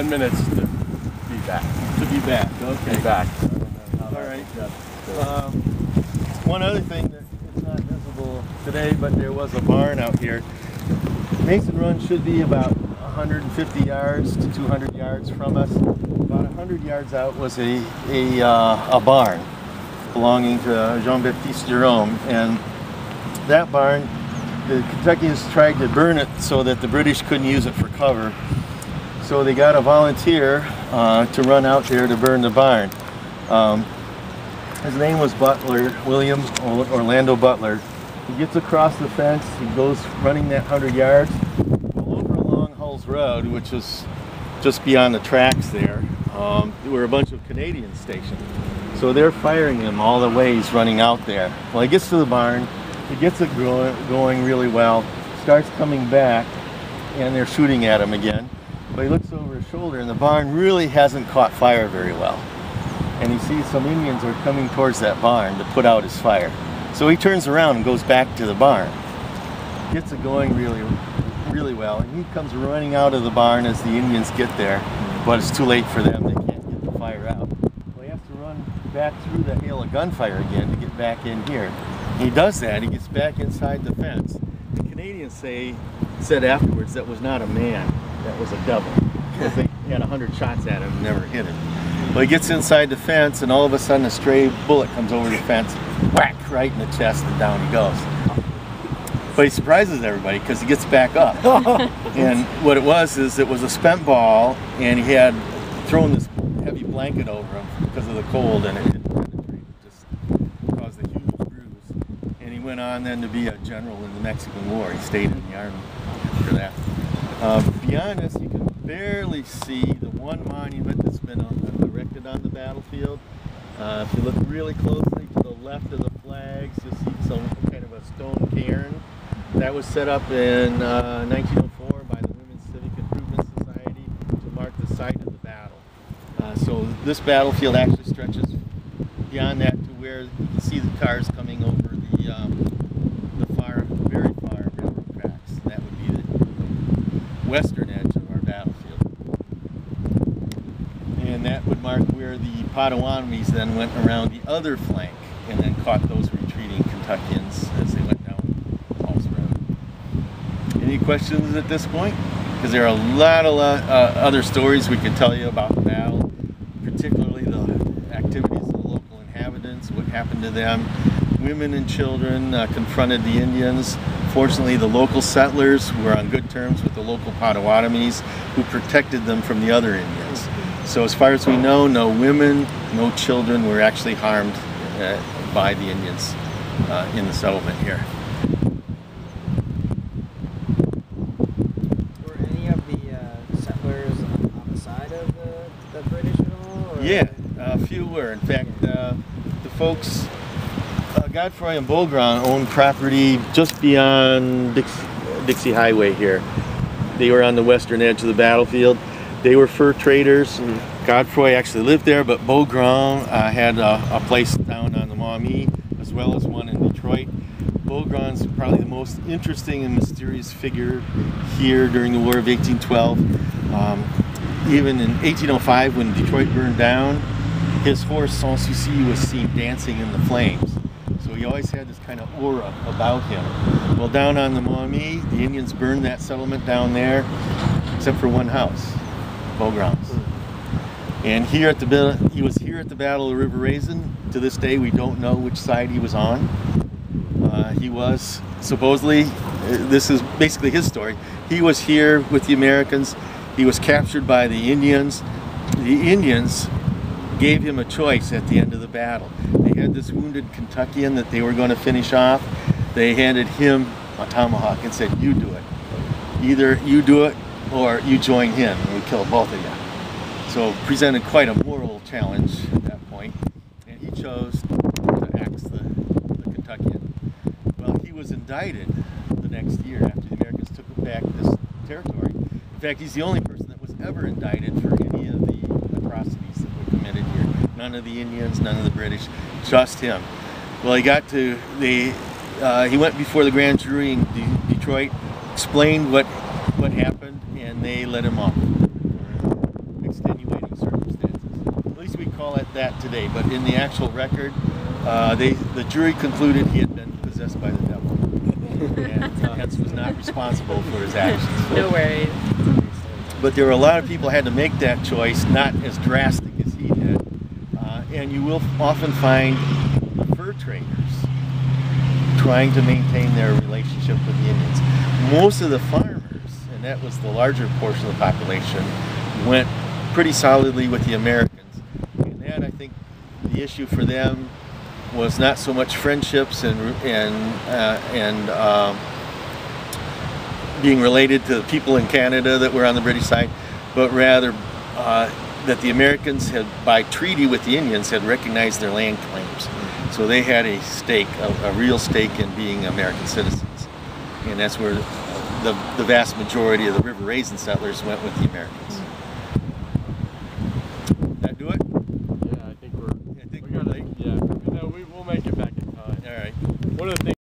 10 minutes to be back. To be back, okay. Be back. All right. One other thing that it's not visible today, but there was a barn out here. Mason Run should be about 150 yards to 200 yards from us. About 100 yards out was a barn belonging to Jean-Baptiste Jerome, and that barn, the Kentuckians tried to burn it so that the British couldn't use it for cover. So they got a volunteer to run out there to burn the barn. His name was Butler, William Orlando Butler. He gets across the fence, he goes running that 100 yards, over along Hull's Road, which is just beyond the tracks there. There were a bunch of Canadians stationed. So they're firing him all the way he's running out there. Well, he gets to the barn, he gets it going really well, starts coming back, and they're shooting at him again. But he looks over his shoulder, and the barn really hasn't caught fire very well. And he sees some Indians are coming towards that barn to put out his fire. So he turns around and goes back to the barn. Gets it going really well. And he comes running out of the barn as the Indians get there, but it's too late for them. They can't get the fire out. Well, he has to run back through the hail of gunfire again to get back in here. He does that. He gets back inside the fence. The Canadians said afterwards that was not a man, that was a devil, because they had 100 shots at him and never hit him. Well, he gets inside the fence, and all of a sudden a stray bullet comes over the fence, whack, right in the chest, and down he goes. But he surprises everybody because he gets back up. And what it was is it was a spent ball, and he had thrown this heavy blanket over him because of the cold, and it just caused a huge bruise. And he went on then to be a general in the Mexican War. He stayed in the Army after that. Beyond us, you can barely see the one monument that's been erected on the battlefield. If you look really closely to the left of the flags, you'll see some kind of a stone cairn. That was set up in 1904 by the Women's Civic Improvement Society to mark the site of the battle. So this battlefield actually stretches beyond that to where you can see the cars coming over the very far railroad tracks. That would be the western edge of our battlefield. And that would mark where the Potawatomis then went around the other flank and then caught those retreating Kentuckians as they went down Hull's Road. Any questions at this point? Because there are a lot of other stories we could tell you about the battle, particularly the activities of the local inhabitants, what happened to them. Women and children confronted the Indians. Fortunately, the local settlers were on good terms with the local Potawatomis, who protected them from the other Indians. So as far as we know, no women, no children were actually harmed by the Indians in the settlement here. Were any of the settlers on the side of the British at all? Or? Yeah, a few were. In fact, the folks, Godfrey and Beaugrand owned property just beyond Dixie Highway here. They were on the western edge of the battlefield. They were fur traders. Godfrey actually lived there, but Beaugrand had a place down on the Maumee, as well as one in Detroit. Beaugrand's probably the most interesting and mysterious figure here during the War of 1812. Even in 1805, when Detroit burned down, his horse Sans Souci was seen dancing in the flames. So he always had this kind of aura about him. Well, down on the Maumee, the Indians burned that settlement down there, except for one house, Beaugrand's. And he was here at the Battle of River Raisin. To this day, we don't know which side he was on. He was supposedly, this is basically his story, he was here with the Americans. He was captured by the Indians. The Indians gave him a choice at the end of the battle. They had this wounded Kentuckian that they were going to finish off. They handed him a tomahawk and said, "You do it. Either you do it or you join him and we kill both of you." So presented quite a moral challenge at that point, and he chose to axe the Kentuckian. Well, he was indicted the next year after the Americans took back this territory. In fact, he's the only person that was ever indicted for any of the atrocities that were committed here. None of the Indians, none of the British, just him. Well, he went before the grand jury in Detroit, explained what happened, and they let him off. call it that today, but in the actual record, the jury concluded he had been possessed by the devil, and hence was not responsible for his actions. No worries. But there were a lot of people who had to make that choice, not as drastic as he did, and you will often find the fur traders trying to maintain their relationship with the Indians. Most of the farmers, and that was the larger portion of the population, went pretty solidly with the Americans. And that, I think, the issue for them was not so much friendships and being related to the people in Canada that were on the British side, but rather that the Americans had, by treaty with the Indians, had recognized their land claims. So they had a stake, a real stake in being American citizens. And that's where the vast majority of the River Raisin settlers went with the Americans. That do it? Yeah, I think we're late. Yeah, we'll make it back in time. All right. One of the things